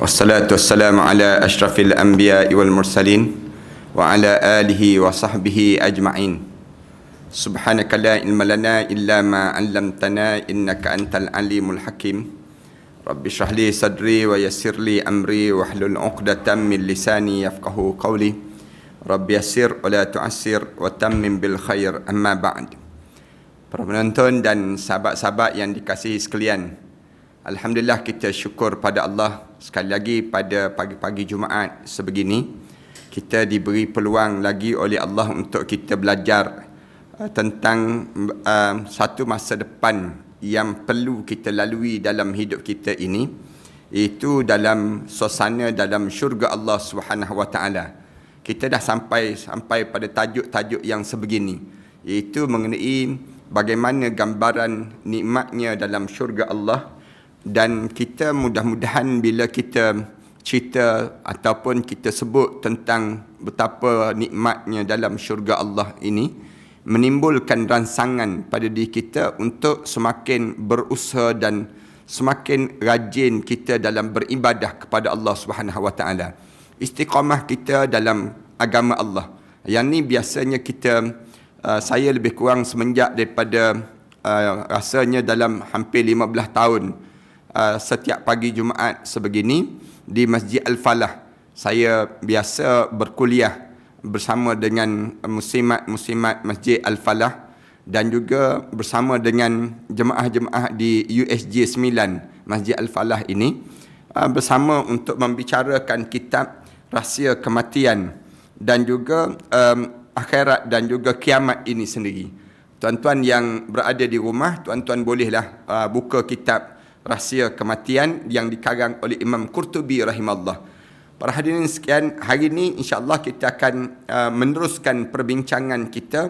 Wassalatu wassalamu ala ashrafil anbiya wal mursalin wa ala alihi wa sahbihi ajma'in. Subhanaka la ilma lana illa ma 'allamtana innaka antal alimul hakim. Rabbi shrah li sadri wa yassir li amri wa hlul 'uqdatam min lisani yafqahu qawli. Rabbi yassir wa la tu'assir wa tammim bil khair, amma ba'd. Para penonton dan sahabat-sahabat yang dikasihi sekalian, alhamdulillah kita syukur pada Allah sekali lagi pada pagi-pagi Jumaat sebegini kita diberi peluang lagi oleh Allah untuk kita belajar tentang satu masa depan yang perlu kita lalui dalam hidup kita ini, iaitu dalam suasana dalam syurga Allah Subhanahu Wa Taala. Kita dah sampai pada tajuk-tajuk yang sebegini, iaitu mengenai bagaimana gambaran nikmatnya dalam syurga Allah. Dan kita mudah-mudahan bila kita cerita ataupun kita sebut tentang betapa nikmatnya dalam syurga Allah ini, menimbulkan rangsangan pada diri kita untuk semakin berusaha dan semakin rajin kita dalam beribadah kepada Allah Subhanahu Wa Taala. Istiqamah kita dalam agama Allah. Yang ni biasanya saya lebih kurang semenjak daripada rasanya dalam hampir 15 tahun setiap pagi Jumaat sebegini di Masjid Al-Falah, saya biasa berkuliah bersama dengan muslimat Masjid Al-Falah dan juga bersama dengan jemaah-jemaah di USJ 9 Masjid Al-Falah ini, bersama untuk membicarakan kitab Rahsia Kematian dan juga akhirat dan juga kiamat ini sendiri. Tuan-tuan yang berada di rumah, tuan-tuan bolehlah buka kitab Rahsia Kematian yang dikarang oleh Imam Qurtubi rahimahullah. Para hadirin sekalian, hari ini insya-Allah kita akan meneruskan perbincangan kita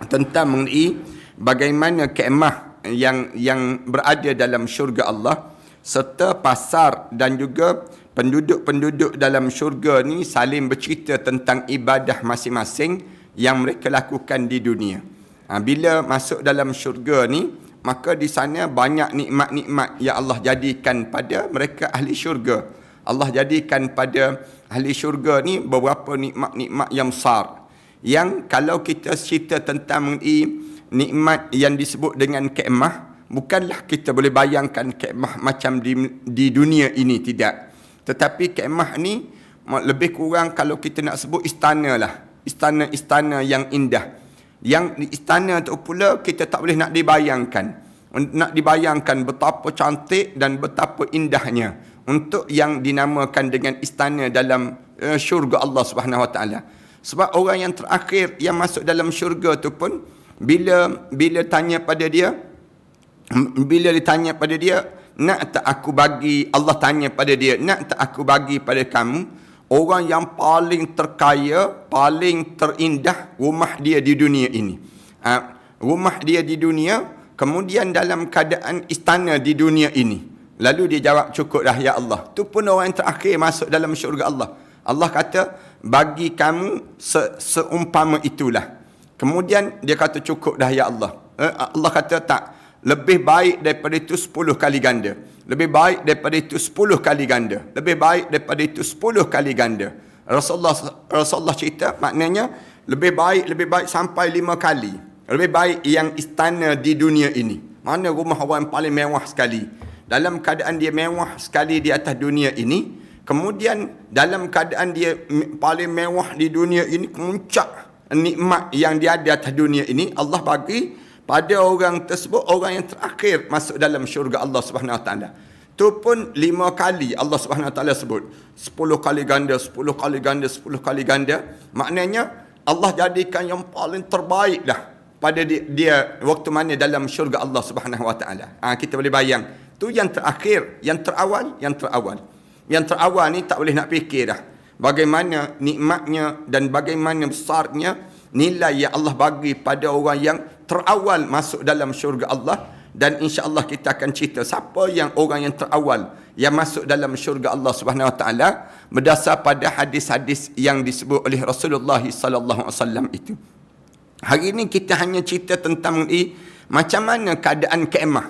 tentang mengenai bagaimana kemah yang berada dalam syurga Allah, serta pasar dan juga penduduk-penduduk dalam syurga ni saling bercerita tentang ibadah masing-masing yang mereka lakukan di dunia. Bila masuk dalam syurga ni, maka di sana banyak nikmat-nikmat yang Allah jadikan pada mereka ahli syurga. Allah jadikan pada ahli syurga ni beberapa nikmat-nikmat yang besar, yang kalau kita cerita tentang mengenai nikmat yang disebut dengan kemah, bukanlah kita boleh bayangkan kemah macam di dunia ini, tidak. Tetapi kemah ni lebih kurang kalau kita nak sebut istana lah, istana-istana yang indah. Yang istana tu pula kita tak boleh nak dibayangkan betapa cantik dan betapa indahnya untuk yang dinamakan dengan istana dalam syurga Allah Subhanahu Wa Taala. Sebab orang yang terakhir yang masuk dalam syurga tu pun bila ditanya pada dia, nak tak aku bagi, Allah tanya pada dia, nak tak aku bagi pada kamu orang yang paling terkaya, paling terindah rumah dia di dunia ini. Rumah dia di dunia, kemudian dalam keadaan istana di dunia ini. Lalu dia jawab, cukup dah ya Allah. Tu pun orang yang terakhir masuk dalam syurga Allah. Allah kata, bagi kamu seumpama itulah. Kemudian dia kata, cukup dah ya Allah. Allah kata, tak. Lebih baik daripada itu 10 kali ganda. Lebih baik daripada itu 10 kali ganda. Lebih baik daripada itu 10 kali ganda. Rasulullah cerita, maknanya lebih baik sampai 5 kali. Lebih baik yang istana di dunia ini. Mana rumah orang paling mewah sekali. Dalam keadaan dia mewah sekali di atas dunia ini. Kemudian dalam keadaan dia paling mewah di dunia ini, kemuncak nikmat yang dia ada atas dunia ini, Allah bagi pada orang tersebut, orang yang terakhir masuk dalam syurga Allah Subhanahu Wa Taala. Tu pun 5 kali Allah Subhanahu Wa Taala sebut. 10 kali ganda, 10 kali ganda, 10 kali ganda. Maknanya Allah jadikan yang paling terbaik dah pada dia waktu mana dalam syurga Allah Subhanahu Wa Taala. Kita boleh bayang. Tu yang terakhir, yang terawal. Yang terawal ni tak boleh nak fikir dah. Bagaimana nikmatnya dan bagaimana besarnya nilai yang Allah bagi pada orang yang terawal masuk dalam syurga Allah. Dan insya-Allah kita akan cerita siapa yang orang yang terawal yang masuk dalam syurga Allah Subhanahu Wa Taala berdasar pada hadis-hadis yang disebut oleh Rasulullah sallallahu alaihi wasallam itu. Hari ini kita hanya cerita tentang macam mana keadaan kemah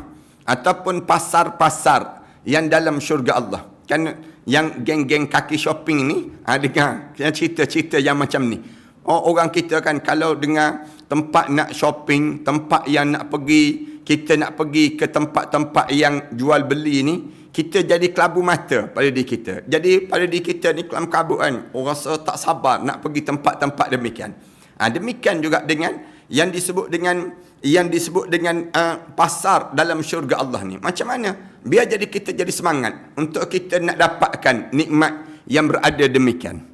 ataupun pasar-pasar yang dalam syurga Allah. Kan yang geng-geng kaki shopping ni, dengar yang cerita-cerita yang macam ni. Orang kita kan kalau dengar tempat nak shopping, tempat yang nak pergi, kita nak pergi ke tempat-tempat yang jual beli ni, kita jadi kelabu mata pada diri kita. Jadi pada diri kita ni kelam kabut kan, orang rasa tak sabar nak pergi tempat-tempat demikian. Demikian juga dengan yang disebut dengan pasar dalam syurga Allah ni. Macam mana? Biar jadi kita jadi semangat untuk kita nak dapatkan nikmat yang berada demikian.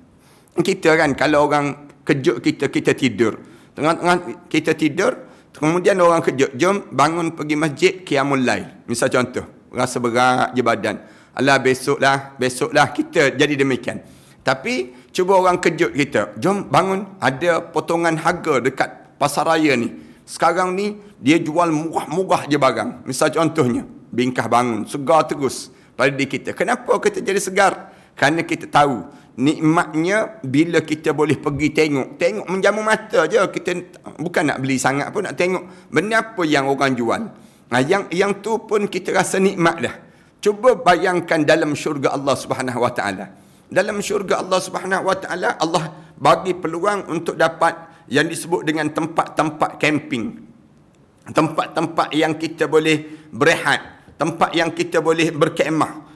Kita kan kalau orang kejut kita, kita tidur. Tengah-tengah kita tidur, kemudian orang kejut, jom bangun pergi masjid qiyamul lail. Misal contoh, rasa berat je badan. Alah besoklah kita jadi demikian. Tapi cuba orang kejut kita, jom bangun, ada potongan harga dekat pasar raya ni. Sekarang ni dia jual murah-murah je barang. Misal contohnya, bingkah bangun, segar terus pada diri kita. Kenapa kita jadi segar? Kerana kita tahu nikmatnya bila kita boleh pergi tengok menjamu mata je. Kita bukan nak beli sangat pun, nak tengok benda apa yang orang jual. Yang tu pun kita rasa nikmat dah. Cuba bayangkan dalam syurga Allah Subhanahu Wa Taala. Dalam syurga Allah Subhanahu Wa Taala, Allah bagi peluang untuk dapat yang disebut dengan tempat-tempat camping. Tempat-tempat yang kita boleh berehat, tempat yang kita boleh berkemah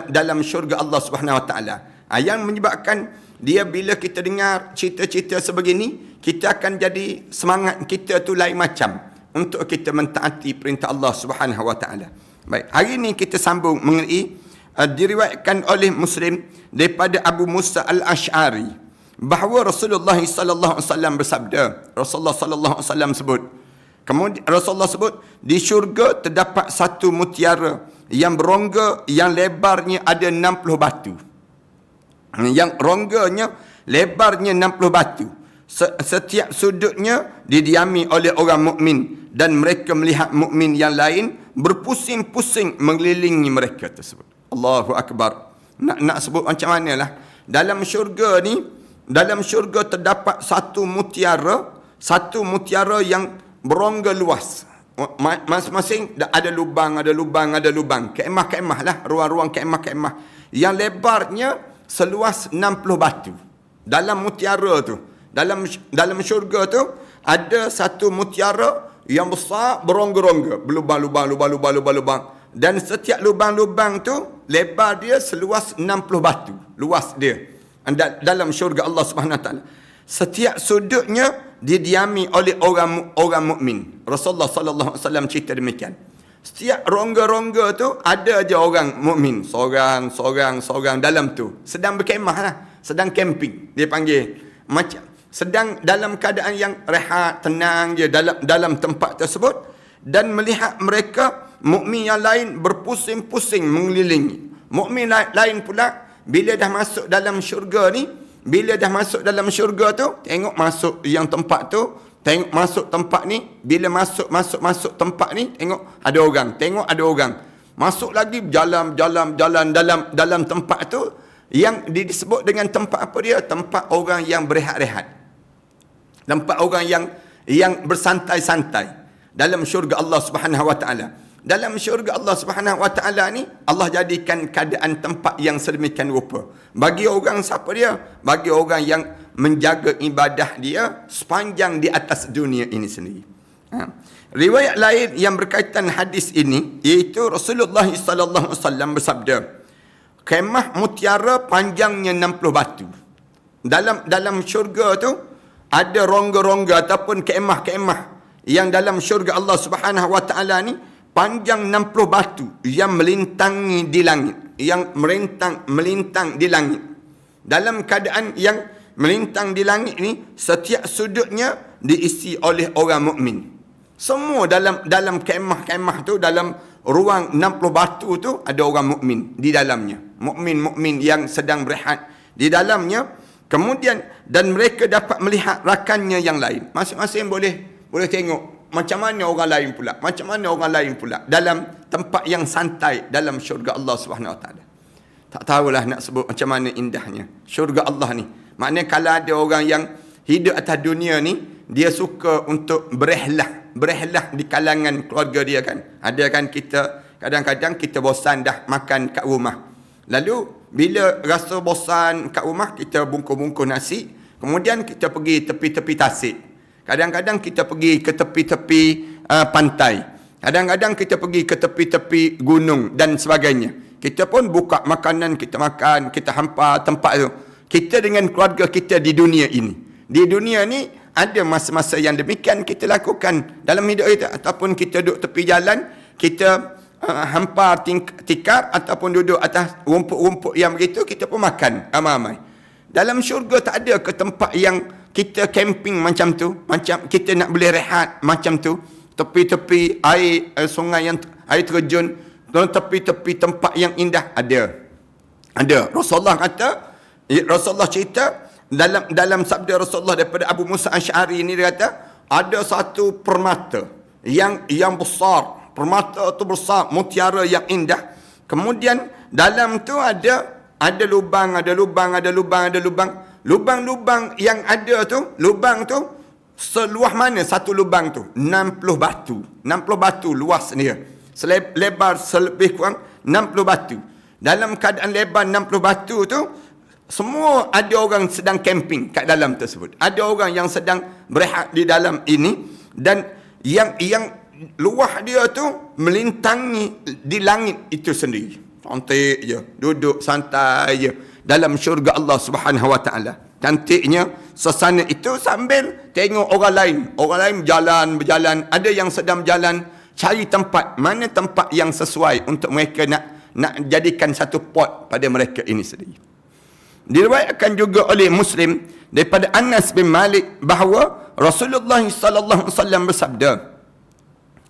dalam syurga Allah Subhanahu Wa Taala. Yang menyebabkan dia bila kita dengar cerita-cerita sebegini, kita akan jadi semangat kita tu lain macam untuk kita mentaati perintah Allah Subhanahu Wa Taala. Baik, hari ini kita sambung mengenai diriwayatkan oleh Muslim daripada Abu Musa Al-Asy'ari bahawa Rasulullah sallallahu alaihi wasallam bersabda. Rasulullah sallallahu alaihi wasallam sebut, kemudian Rasulullah sebut, di syurga terdapat satu mutiara yang berongga yang lebarnya ada 60 batu. Yang rongganya lebarnya 60 batu. Setiap sudutnya didiami oleh orang mukmin dan mereka melihat mukmin yang lain berpusing-pusing mengelilingi mereka tersebut. Allahu Akbar. Nak sebut macam manalah. Dalam syurga ni, dalam syurga terdapat satu mutiara yang berongga luas. Masing-masing ada lubang. Kemah-kemah lah, ruang-ruang kemah-kemah yang lebarnya seluas 60 batu. Dalam mutiara tu, dalam syurga tu ada satu mutiara yang besar berongga-rongga, berlubang. Dan setiap lubang-lubang tu lebar dia seluas 60 batu, luas dia. Dalam syurga Allah Subhanahu Wa Taala. Setiap sudutnya didiami oleh orang mukmin. Rasulullah sallallahu alaihi wasallam cerita demikian. Setiap rongga-rongga tu ada aja orang mukmin, seorang dalam tu. Sedang berkemah lah, sedang camping dia panggil. Macam sedang dalam keadaan yang rehat, tenang je dalam tempat tersebut, dan melihat mereka mukmin yang lain berpusing-pusing mengelilingi. Mukmin lain pula bila dah masuk dalam syurga ni, bila dah masuk dalam syurga tu, tengok masuk yang tempat tu, tengok masuk tempat ni, bila masuk tempat ni, tengok ada orang. Masuk lagi jalan dalam tempat tu yang disebut dengan tempat apa dia? Tempat orang yang berehat-rehat. Tempat orang yang bersantai-santai dalam syurga Allah Subhanahu Wa Taala. Dalam syurga Allah Subhanahu Wa Taala ni, Allah jadikan keadaan tempat yang sedemikian rupa. Bagi orang siapa dia? Bagi orang yang menjaga ibadah dia sepanjang di atas dunia ini sendiri. Riwayat lain yang berkaitan hadis ini, iaitu Rasulullah sallallahu alaihi wasallam bersabda, kemah mutiara panjangnya 60 batu. Dalam syurga tu ada rongga-rongga ataupun kemah-kemah yang dalam syurga Allah Subhanahu Wa Taala ni panjang 60 batu yang melintangi di langit, yang melintang di langit. Dalam keadaan yang melintang di langit ni, setiap sudutnya diisi oleh orang mukmin. Semua dalam kemah-kemah tu, dalam ruang 60 batu tu ada orang mukmin di dalamnya. Mukmin yang sedang berehat di dalamnya. Kemudian dan mereka dapat melihat rakannya yang lain. Masing-masing boleh tengok macam mana orang lain pula dalam tempat yang santai dalam syurga Allah Subhanahu Wa Taala. Tak tahulah nak sebut macam mana indahnya syurga Allah ni. Maknanya kalau ada orang yang hidup atas dunia ni, dia suka untuk berehlah di kalangan keluarga dia kan. Ada kan kita kadang-kadang kita bosan dah makan kat rumah. Lalu bila rasa bosan kat rumah, kita bungkus-bungkus nasi, kemudian kita pergi tepi-tepi tasik. Kadang-kadang kita pergi ke tepi-tepi pantai. Kadang-kadang kita pergi ke tepi-tepi gunung dan sebagainya. Kita pun buka makanan, kita makan, kita hampa tempat tu. Kita dengan keluarga kita di dunia ini. Di dunia ni ada masa-masa yang demikian kita lakukan dalam hidup kita. Ataupun kita duduk tepi jalan, kita hampar tikar, ataupun duduk atas rumput-rumput yang begitu, kita pun makan ramai-ramai. Dalam syurga tak ada ke tempat yang kita camping macam tu, macam kita nak boleh rehat macam tu, tepi-tepi air sungai yang air terjun, tepi-tepi tempat yang indah. Ada. Rasulullah cerita dalam sabda Rasulullah daripada Abu Musa Asy'ari ini, dia kata ada satu permata yang besar. Permata tu besar, mutiara yang indah. Kemudian dalam tu ada lubang. Lubang-lubang yang ada tu, lubang tu seluas mana satu lubang tu? 60 batu. 60 batu luas dia. Lebar selebih kurang 60 batu. Dalam keadaan lebar 60 batu tu, semua ada orang sedang camping kat dalam tersebut. Ada orang yang sedang berehat di dalam ini, dan yang luah dia tu melintangi di langit itu sendiri. Cantik je, duduk santai je dalam syurga Allah Subhanahu Wa Taala. Cantiknya suasana itu sambil tengok orang lain. Orang lain berjalan. Ada yang sedang berjalan cari tempat, mana tempat yang sesuai untuk mereka nak jadikan satu pot pada mereka ini sendiri. Diriwayatkan juga oleh Muslim daripada Anas bin Malik bahawa Rasulullah sallallahu alaihi wasallam bersabda,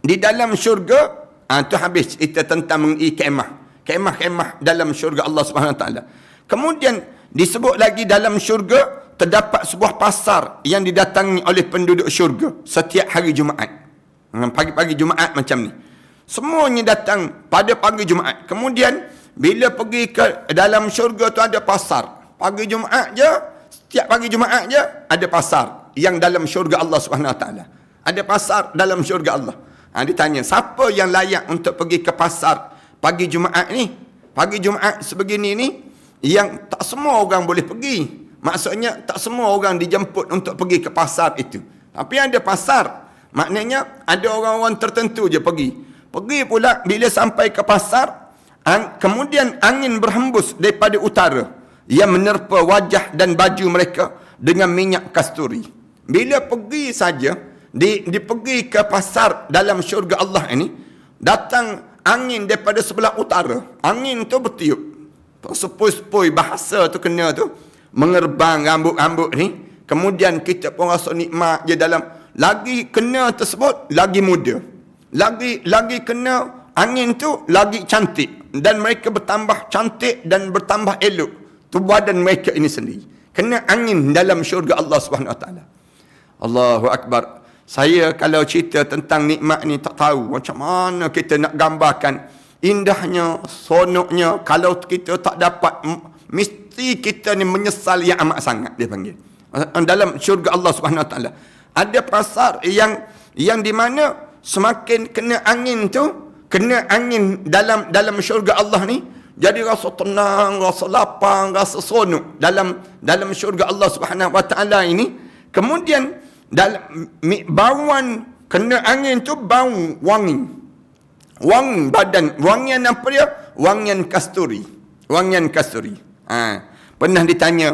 di dalam syurga, tu habis cerita tentang mengenai kemah dalam syurga Allah Subhanahu Wa Taala. Kemudian disebut lagi dalam syurga terdapat sebuah pasar yang didatangi oleh penduduk syurga setiap hari Jumaat. Pagi-pagi Jumaat macam ni. Semuanya datang pada pagi Jumaat. Kemudian bila pergi ke dalam syurga tu ada pasar. Pagi Jumaat je, setiap pagi Jumaat je ada pasar yang dalam syurga Allah Subhanahu Wa Taala. Ada pasar dalam syurga Allah. Ditanya, siapa yang layak untuk pergi ke pasar pagi Jumaat ni? Pagi Jumaat sebegini ni, yang tak semua orang boleh pergi. Maksudnya, tak semua orang dijemput untuk pergi ke pasar itu. Tapi ada pasar. Maknanya, ada orang-orang tertentu je pergi. Pergi pula, bila sampai ke pasar, kemudian angin berhembus daripada utara yang menerpa wajah dan baju mereka dengan minyak kasturi. Bila pergi saja, pergi ke pasar dalam syurga Allah ini, datang angin daripada sebelah utara. Angin tu bertiup, sepoi-sepoi bahasa tu kena tu, mengerbang rambut-rambut ni. Kemudian kita pun rasa nikmat je dalam. Lagi kena tersebut, lagi muda. Lagi kena angin tu, lagi cantik. Dan mereka bertambah cantik dan bertambah elok tu badan mereka ini sendiri. Kena angin dalam syurga Allah Subhanahu Wa Taala. Allahu Akbar. Saya kalau cerita tentang nikmat ni tak tahu macam mana kita nak gambarkan indahnya, sonoknya. Kalau kita tak dapat, mesti kita ni menyesal yang amat sangat, dia panggil. Dalam syurga Allah Subhanahu Wa Taala ada pasar yang di mana semakin kena angin tu, kena angin dalam syurga Allah ni, jadi rasa tenang, rasa lapang, rasa sonok dalam syurga Allah Subhanahu Wa Taala ini. Kemudian dalam bauan kena angin tu bau wangi badan, wangian apa dia? Wangian kasturi. Pernah ditanya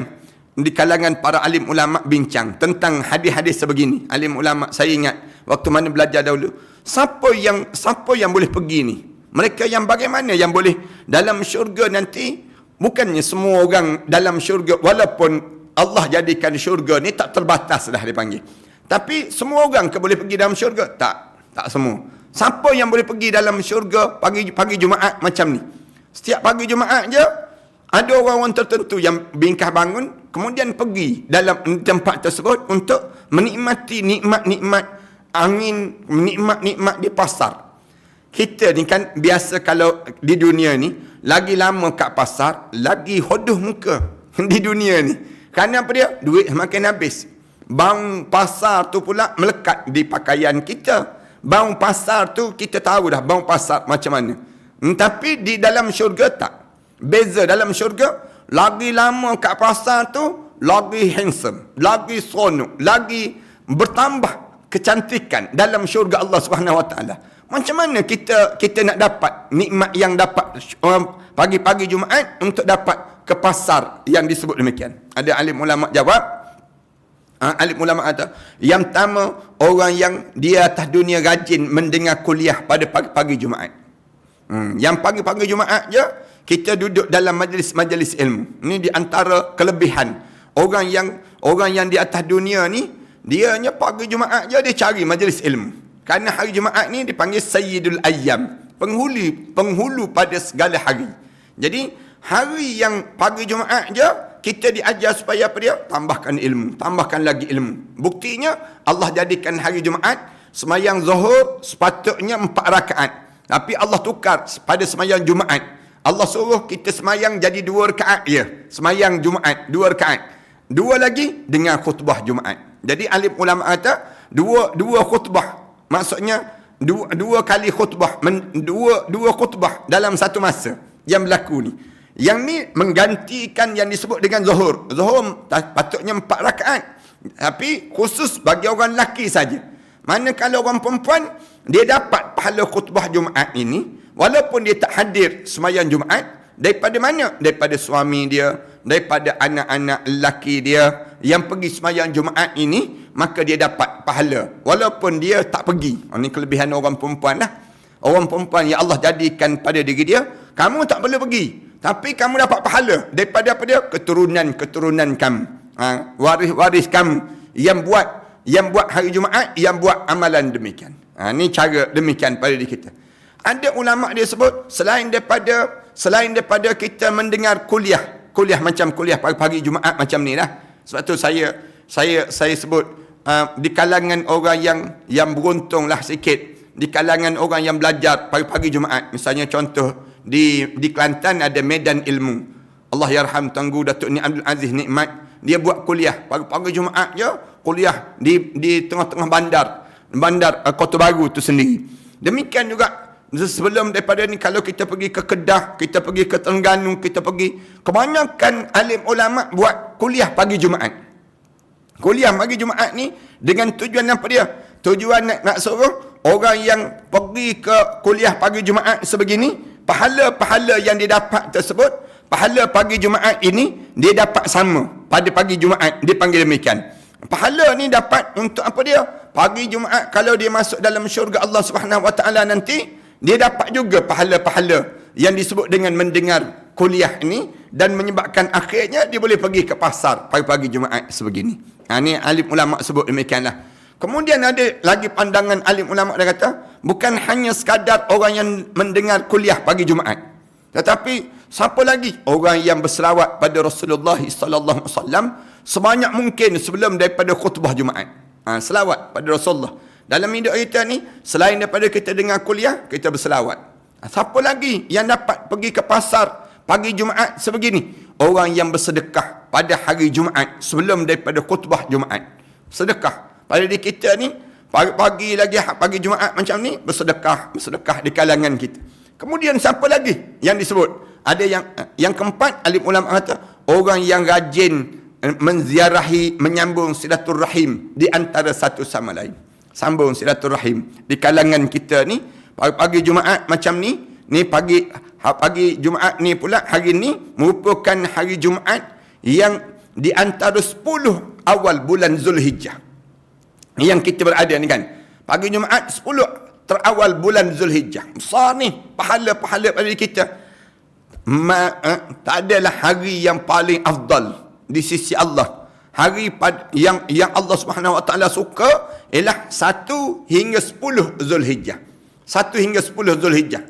di kalangan para alim ulama bincang tentang hadis-hadis sebegini. Alim ulama, saya ingat waktu mana belajar dahulu, siapa yang boleh pergi ni? Mereka yang bagaimana yang boleh dalam syurga nanti? Bukannya semua orang dalam syurga, walaupun Allah jadikan syurga ni tak terbatas dah dipanggil. Tapi semua orang ke boleh pergi dalam syurga? Tak semua. Siapa yang boleh pergi dalam syurga pagi Jumaat macam ni? Setiap pagi Jumaat je ada orang-orang tertentu yang bingkah bangun, kemudian pergi dalam tempat tersebut untuk menikmati nikmat-nikmat angin, nikmat-nikmat di pasar. Kita ni kan biasa kalau di dunia ni, lagi lama kat pasar, lagi hodoh muka di dunia ni. Kerana apa dia? Duit semakin habis. Bau pasar tu pula melekat di pakaian kita. Bau pasar tu kita tahu dah bau pasar macam mana. Tapi di dalam syurga tak. Beza dalam syurga, lagi lama kat pasar tu, lagi handsome, lagi seronok, lagi bertambah kecantikan dalam syurga Allah Subhanahu Wa Taala. Macam mana kita nak dapat nikmat yang dapat pagi-pagi Jumaat untuk dapat ke pasar yang disebut demikian? Ada alim ulama jawab, alim ulama kata, yang pertama, orang yang dia atas dunia rajin mendengar kuliah pada pagi-pagi Jumaat. Yang pagi-pagi Jumaat je kita duduk dalam majlis-majlis ilmu. Ini di antara kelebihan orang yang di atas dunia ni, dianya pagi Jumaat je dia cari majlis ilmu. Kerana hari Jumaat ni dipanggil Sayyidul Ayyam, penghulu pada segala hari. Jadi hari yang pagi Jumaat je kita diajar supaya apa dia? Tambahkan ilmu, tambahkan lagi ilmu. Buktinya Allah jadikan hari Jumaat semayang Zuhur sepatutnya 4 rakaat. Tapi Allah tukar pada semayang Jumaat. Allah suruh kita semayang jadi 2 rakaat je. Semayang Jumaat 2 rakaat. 2 lagi dengan khutbah Jumaat. Jadi alim ulama kata dua khutbah. Maksudnya dua kali khutbah, dua khutbah dalam satu masa yang berlaku ni. Yang ni menggantikan yang disebut dengan Zuhur. Zuhur patutnya 4 rakaat. Tapi khusus bagi orang lelaki saja. Manakala orang perempuan, dia dapat pahala khutbah Jumaat ini, walaupun dia tak hadir semayang Jumaat, daripada mana? Daripada suami dia, daripada anak-anak lelaki dia yang pergi semayang Jumaat ini, maka dia dapat pahala walaupun dia tak pergi. Ini kelebihan orang perempuan lah. Orang perempuan yang Allah jadikan pada diri dia, kamu tak perlu pergi, tapi kamu dapat pahala daripada apa dia? Keturunan kamu, waris kamu yang buat hari Jumaat, yang buat amalan demikian. Ini cara demikian pada diri kita. Ada ulama dia sebut, selain daripada kita mendengar kuliah macam kuliah pagi-pagi Jumaat macam ni lah. Sebab tu saya sebut di kalangan orang yang beruntung lah sikit, di kalangan orang yang belajar pagi-pagi Jumaat, misalnya contoh di Kelantan ada Medan Ilmu. Allah yarham Tangguh Datuk Ni Abdul Aziz Nikmat, dia buat kuliah pagi-pagi Jumaat je, kuliah di tengah-tengah bandar Kota Baru tu sendiri. Demikian juga sebelum daripada ni, kalau kita pergi ke Kedah, kita pergi ke Terengganu, kita pergi, kebanyakan alim ulama buat kuliah pagi Jumaat. Kuliah pagi Jumaat ni dengan tujuan apa dia? Tujuan nak suruh orang yang pergi ke kuliah pagi Jumaat sebegini, pahala-pahala yang dia dapat tersebut, pahala pagi Jumaat ini dia dapat sama pada pagi Jumaat, dia panggil demikian. Pahala ni dapat untuk apa dia? Pagi Jumaat kalau dia masuk dalam syurga Allah Subhanahu Wa Taala nanti, dia dapat juga pahala-pahala yang disebut dengan mendengar kuliah ini, dan menyebabkan akhirnya dia boleh pergi ke pasar pagi-pagi Jumaat sebegini. Ini alim ulama sebut demikianlah. Kemudian ada lagi pandangan alim ulama, dia kata, bukan hanya sekadar orang yang mendengar kuliah pagi Jumaat, tetapi siapa lagi? Orang yang berselawat pada Rasulullah sallallahu alaihi wasallam sebanyak mungkin sebelum daripada khutbah Jumaat. Selawat pada Rasulullah. Dalam hidup kita ni, selain daripada kita dengar kuliah, kita berselawat. Siapa lagi yang dapat pergi ke pasar pagi Jumaat sebegini? Orang yang bersedekah pada hari Jumaat sebelum daripada khutbah Jumaat. Sedekah. Pada diri kita ni, pagi lagi pagi Jumaat macam ni, bersedekah di kalangan kita. Kemudian siapa lagi yang disebut? Ada yang keempat, alim ulama kata, orang yang rajin menziarahi, menyambung silaturrahim di antara satu sama lain. Sambung silaturrahim di kalangan kita ni, pagi Jumaat macam ni pagi Jumaat ni pula, hari ni merupakan hari Jumaat yang di antara 10 awal bulan Zulhijjah yang kita berada ni kan. Pagi Jumaat 10 terawal bulan Zulhijjah. Besar ni pahala-pahala pada kita. Tak adalah hari yang paling afdal di sisi Allah. Hari yang Allah Subhanahu Wa Taala suka ialah 1 hingga 10 Zulhijjah. 1 hingga 10 Zulhijjah.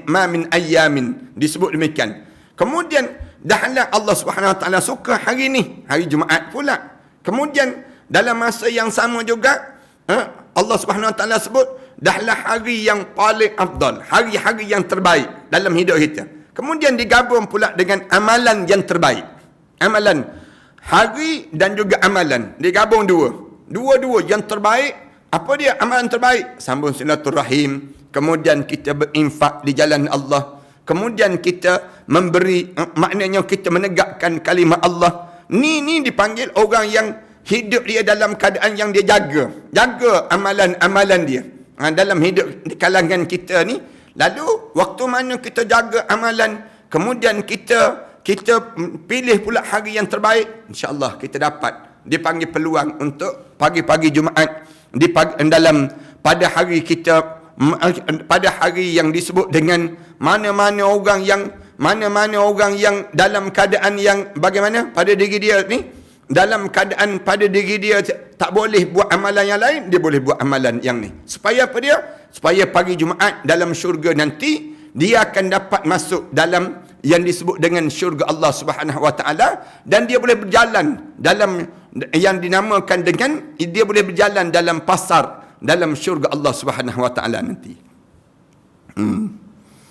Ma min ayyamin, disebut demikian. Kemudian dahlah Allah Subhanahu Wa Taala suka hari ni, hari Jumaat pula. Kemudian dalam masa yang sama juga Allah Subhanahu Wa Taala sebut dahlah hari yang paling afdal, hari-hari yang terbaik dalam hidup kita. Kemudian digabung pula dengan amalan yang terbaik. Amalan hari dan juga amalan digabung dua-dua yang terbaik. Apa dia amalan terbaik? Sambung silaturahim, kemudian kita berinfak di jalan Allah, kemudian kita memberi, maknanya kita menegakkan kalimah Allah. Ni dipanggil orang yang hidup dia dalam keadaan yang dia jaga amalan-amalan dia. Dalam hidup di kalangan kita ni, lalu waktu mana kita jaga amalan, kemudian kita pilih pula hari yang terbaik, insya-Allah kita dapat dipanggil peluang untuk pagi-pagi Jumaat pada hari kita, pada hari yang disebut dengan mana-mana orang yang dalam keadaan yang bagaimana pada diri dia ni, dalam keadaan pada diri dia tak boleh buat amalan yang lain, dia boleh buat amalan yang ni. Supaya apa dia? Supaya pagi Jumaat dalam syurga nanti dia akan dapat masuk dalam yang disebut dengan syurga Allah Subhanahu Wa Taala, dan dia boleh berjalan dalam yang dinamakan dengan, dia boleh berjalan dalam pasar dalam syurga Allah Subhanahu Wa Taala nanti.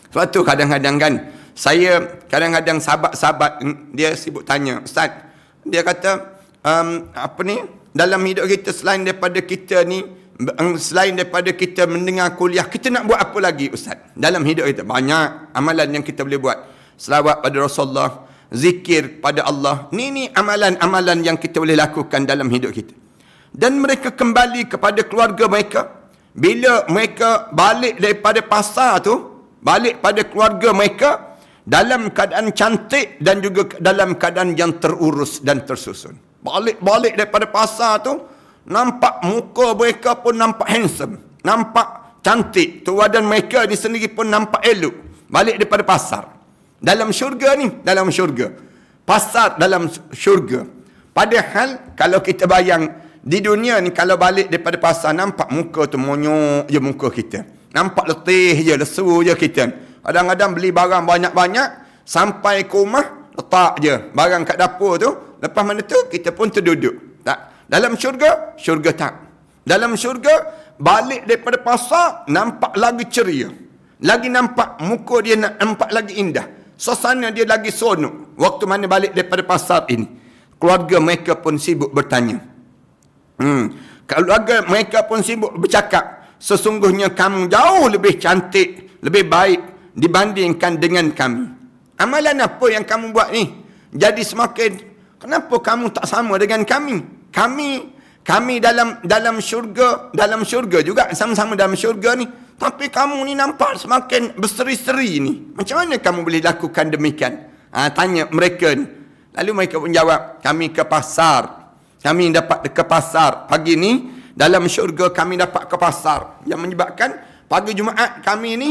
Sebab tu kadang-kadang kan, saya kadang-kadang sahabat-sahabat dia sibuk tanya, Ustaz, dia kata dalam hidup kita selain daripada kita mendengar kuliah, kita nak buat apa lagi Ustaz? Dalam hidup kita banyak amalan yang kita boleh buat. Selawat pada Rasulullah, zikir pada Allah. Ni amalan-amalan yang kita boleh lakukan dalam hidup kita. Dan mereka kembali kepada keluarga mereka. Bila mereka balik daripada pasar tu, balik pada keluarga mereka dalam keadaan cantik dan juga dalam keadaan yang terurus dan tersusun. Balik daripada pasar tu, nampak muka mereka pun nampak handsome, nampak cantik. Tuadan mereka ni sendiri pun nampak elok. Balik daripada pasar. Dalam syurga ni, dalam syurga. Pasar dalam syurga. Padahal kalau kita bayang di dunia ni, kalau balik daripada pasar, nampak muka tu monyok je muka kita. Nampak letih je, lesu je kita. Kadang-kadang beli barang banyak-banyak, sampai ke rumah, letak je barang kat dapur tu. Lepas mana tu, kita pun terduduk. Tak? Dalam syurga, syurga tak. Dalam syurga, balik daripada pasar, nampak lagi ceria. Lagi nampak muka dia nampak lagi indah. Suasana dia lagi seronok. Waktu mana balik daripada pasar ini, keluarga mereka pun sibuk bertanya. Keluarga mereka pun sibuk bercakap, sesungguhnya kamu jauh lebih cantik, lebih baik dibandingkan dengan kami. Amalan apa yang kamu buat ni? Jadi semakin, kenapa kamu tak sama dengan kami? Kami dalam syurga juga, sama-sama dalam syurga ni. Tapi kamu ni nampak semakin berseri-seri ni. Macam mana kamu boleh lakukan demikian? Tanya mereka ni. Lalu mereka pun jawab, kami ke pasar. Kami dapat ke pasar. Pagi ni, dalam syurga kami dapat ke pasar. Yang menyebabkan pagi Jumaat kami ni,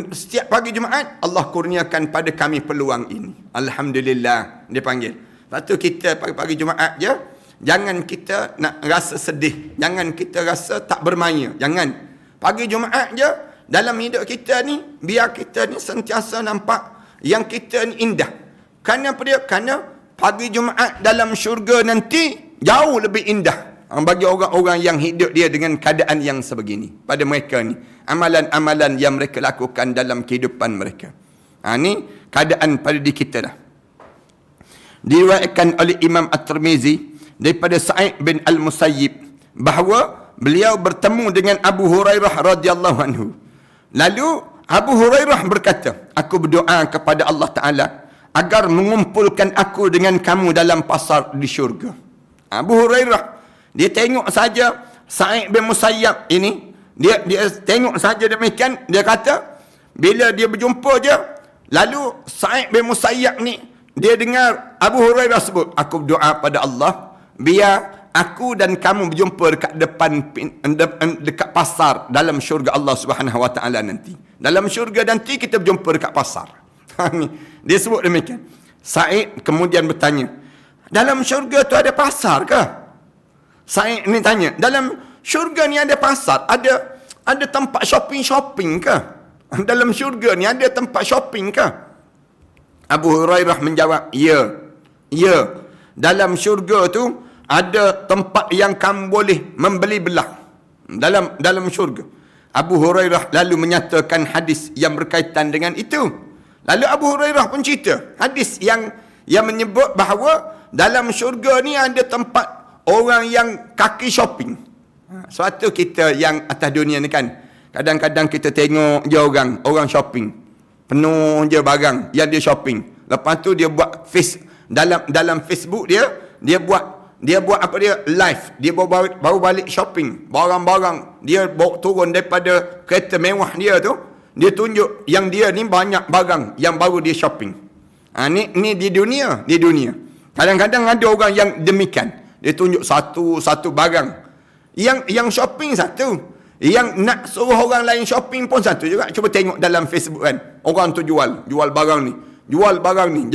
setiap pagi Jumaat, Allah kurniakan pada kami peluang ini. Alhamdulillah, dia panggil. Lepas tu kita pagi-pagi Jumaat je, jangan kita nak rasa sedih. Jangan kita rasa tak bermaya. Jangan. Pagi Jumaat je, dalam hidup kita ni, biar kita ni sentiasa nampak yang kita ni indah. Kerana apa dia? Kerana pagi Jumaat dalam syurga nanti jauh lebih indah bagi orang-orang yang hidup dia dengan keadaan yang sebegini. Pada mereka ni, amalan-amalan yang mereka lakukan dalam kehidupan mereka. Ni keadaan pada diri kita dah. Diriwayatkan oleh Imam At-Tirmizi daripada Sa'id bin Al-Musayyib bahawa beliau bertemu dengan Abu Hurairah radhiyallahu anhu. Lalu Abu Hurairah berkata, aku berdoa kepada Allah Ta'ala agar mengumpulkan aku dengan kamu dalam pasar di syurga. Abu Hurairah, dia tengok saja Sa'id bin Musayyab ini, dia tengok saja demikian, dia kata, bila dia berjumpa je, lalu Sa'id bin Musayyab ni, dia dengar Abu Hurairah sebut, aku berdoa pada Allah, biar aku dan kamu berjumpa dekat dekat pasar dalam syurga Allah Subhanahu Wa Taala nanti. Dalam syurga nanti kita berjumpa dekat pasar. Dia sebut demikian. Sa'id kemudian bertanya, dalam syurga tu ada pasar ke? Sa'id ni tanya, dalam syurga ni ada pasar? Ada tempat shopping ke? Dalam syurga ni ada tempat shopping ke? Abu Hurairah menjawab, ya. Dalam syurga tu ada tempat yang kamu boleh membeli belah dalam syurga. Abu Hurairah lalu menyatakan hadis yang berkaitan dengan itu. Lalu Abu Hurairah pun cerita hadis yang menyebut bahawa dalam syurga ni ada tempat orang yang kaki shopping. Suatu kita yang atas dunia ni kan, kadang-kadang kita tengok je orang shopping. Penuh je barang yang dia shopping. Lepas tu dia buat dalam Facebook dia buat apa dia? Live. Dia baru balik shopping. Barang-barang dia bawa turun daripada kereta mewah dia tu. Dia tunjuk yang dia ni banyak barang yang baru dia shopping. Ni di dunia. Kadang-kadang ada orang yang demikian. Dia tunjuk satu barang. Yang shopping satu. Yang nak suruh orang lain shopping pun satu juga. Cuba tengok dalam Facebook kan. Orang tu jual barang ni. Jual barang ni.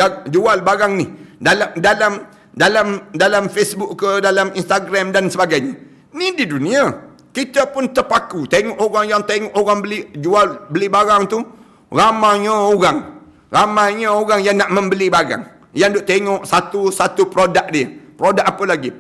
Dalam Facebook ke, dalam Instagram dan sebagainya. Ni di dunia. Kita pun terpaku. Tengok orang beli barang tu. Ramainya orang yang nak membeli barang. Yang duk tengok satu produk dia. Produk apa lagi.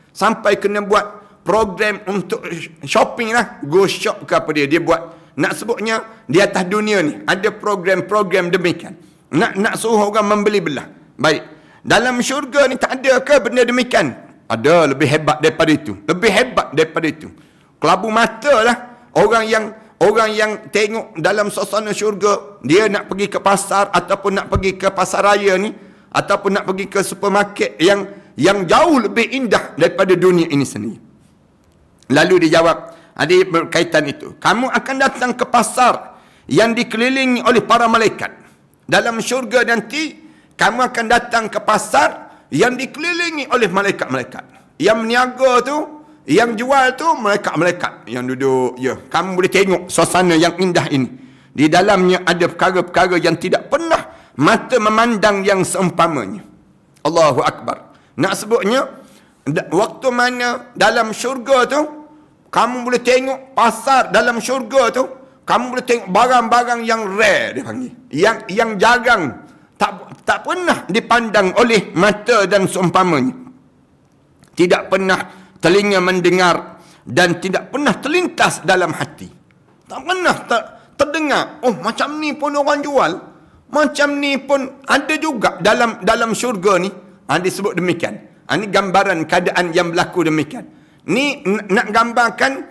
Sampai kena buat program untuk shopping lah. Go shop ke apa dia buat. Nak sebutnya di atas dunia ni ada program-program demikian. Nak suruh orang membeli belah. Baik. Dalam syurga ni tak ada ke benda demikian? Ada, lebih hebat daripada itu. Kelabu mata lah orang yang tengok dalam suasana syurga, dia nak pergi ke pasar ataupun nak pergi ke pasar raya ni, ataupun nak pergi ke supermarket yang jauh lebih indah daripada dunia ini sendiri. Lalu dia jawab, ada berkaitan itu. Kamu akan datang ke pasar yang dikelilingi oleh para malaikat. Dalam syurga nanti, kamu akan datang ke pasar yang dikelilingi oleh malaikat-malaikat. Yang meniaga tu, yang jual tu, malaikat-malaikat yang duduk. Ya, kamu boleh tengok suasana yang indah ini. Di dalamnya ada perkara-perkara yang tidak pernah mata memandang yang seumpamanya. Allahu Akbar. Nak sebutnya, waktu mana dalam syurga tu, kamu boleh tengok pasar dalam syurga tu, kamu boleh tengok barang-barang yang rare dia panggil. Yang jarang, tak pernah dipandang oleh mata dan seumpamanya. Tidak pernah telinga mendengar dan tidak pernah terlintas dalam hati. Tak pernah terdengar. Oh, macam ni pun orang jual. Macam ni pun ada juga dalam syurga ni. Disebut demikian. Ini gambaran keadaan yang berlaku demikian. Ni nak gambarkan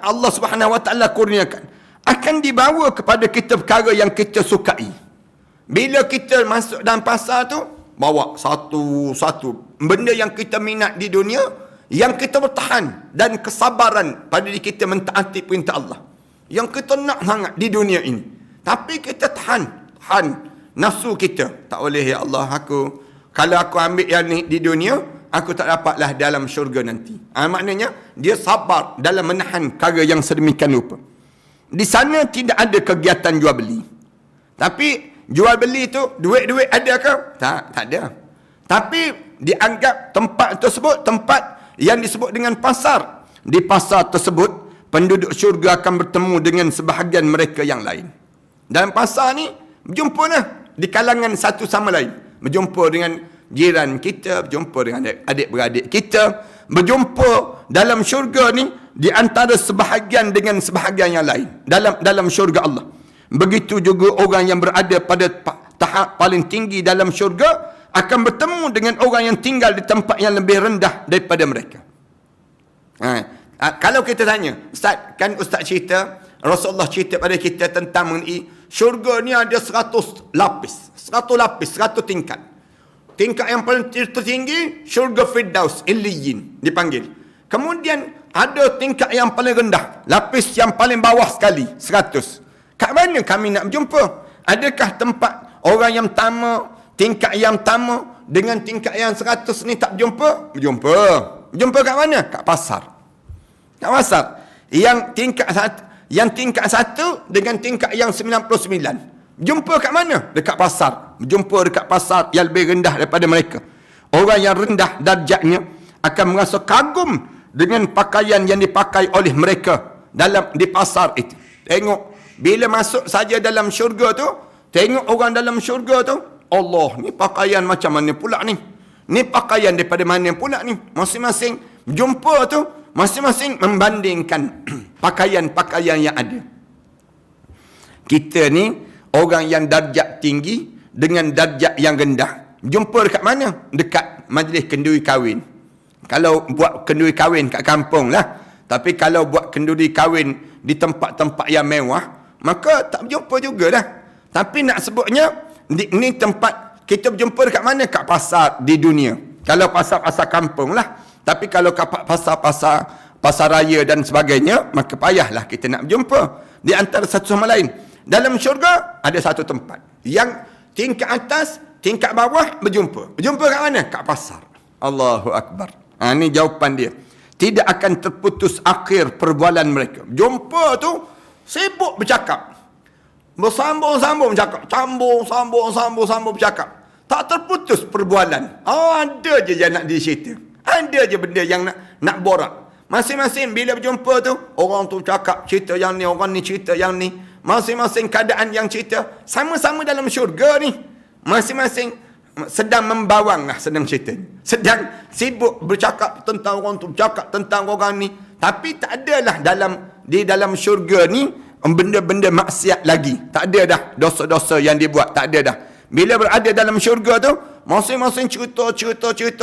Allah Subhanahu Wa Taala kurniakan. Akan dibawa kepada kita perkara yang kita sukai. Bila kita masuk dalam pasar tu, bawa satu benda yang kita minat di dunia, yang kita bertahan dan kesabaran pada diri kita mentaati perintah Allah. Yang kita nak sangat di dunia ini. Tapi kita tahan nafsu kita. Tak boleh, ya Allah, kalau aku ambil yang ni di dunia, aku tak dapatlah dalam syurga nanti. Maknanya dia sabar dalam menahan perkara yang sedemikian rupa. Di sana tidak ada kegiatan jual beli. Tapi jual beli tu duit ada ke? Tak ada. Tapi dianggap tempat tersebut tempat yang disebut dengan pasar. Di pasar tersebut penduduk syurga akan bertemu dengan sebahagian mereka yang lain. Dalam pasar ni berjumpa lah di kalangan satu sama lain. Berjumpa dengan jiran kita, berjumpa dengan adik-beradik kita, berjumpa dalam syurga ni di antara sebahagian dengan sebahagian yang lain dalam syurga Allah. Begitu juga orang yang berada pada tahap paling tinggi dalam syurga akan bertemu dengan orang yang tinggal di tempat yang lebih rendah daripada mereka. Kalau kita tanya, Ustaz, kan Ustaz cerita, Rasulullah cerita pada kita tentang mengenai syurga ni ada 100 lapis, 100 tingkat. Tingkat yang paling tertinggi, syurga Firdaus, Illiyin dipanggil. Kemudian ada tingkat yang paling rendah, lapis yang paling bawah sekali, 100. Kat mana kami nak berjumpa? Adakah tempat orang yang pertama, tingkat yang pertama dengan tingkat yang 100 ni tak berjumpa? Berjumpa. Berjumpa kat mana? Kat pasar. Kat pasar. Yang tingkat 1 dengan tingkat yang 99. Berjumpa kat mana? Dekat pasar. Berjumpa dekat pasar yang lebih rendah daripada mereka. Orang yang rendah darjatnya akan merasa kagum dengan pakaian yang dipakai oleh mereka di pasar itu. Tengok, bila masuk saja dalam syurga tu, tengok orang dalam syurga tu, Allah, ni pakaian macam mana pula ni? Ni pakaian daripada mana pula ni? Masing-masing jumpa tu, masing-masing membandingkan pakaian-pakaian yang ada. Kita ni orang yang darjat tinggi dengan darjat yang rendah. Jumpa dekat mana? Dekat majlis kenduri kahwin. Kalau buat kenduri kahwin kat kampung lah. Tapi kalau buat kenduri kahwin di tempat-tempat yang mewah, maka tak berjumpa jugalah. Tapi nak sebutnya, ni tempat kita berjumpa dekat mana? Kat pasar di dunia. Kalau pasar-pasar kampung lah. Tapi kalau kat pasar raya dan sebagainya, maka payahlah kita nak berjumpa. Di antara satu sama lain. Dalam syurga, ada satu tempat. Yang tingkat atas, tingkat bawah berjumpa. Berjumpa kat mana? Kat pasar. Allahu Akbar. Ini jawapan dia. Tidak akan terputus akhir perbualan mereka. Jumpa tu, sibuk bercakap. Bersambung-sambung bercakap. Sambung bercakap. Tak terputus perbualan. Ada je yang nak dicerita. Ada je benda yang nak borak. Masing-masing bila berjumpa tu, orang tu cakap cerita yang ni, orang ni cerita yang ni. Masing-masing keadaan yang cerita. Sama-sama dalam syurga ni. Masing-masing sedang membawang lah, sedang cerita. Sedang sibuk bercakap tentang orang tu, bercakap tentang orang ni. Tapi tak adalah di dalam syurga ni benda-benda maksiat lagi. Tak ada dah dosa-dosa yang dibuat. Tak ada dah. Bila berada dalam syurga tu, masing-masing cerita,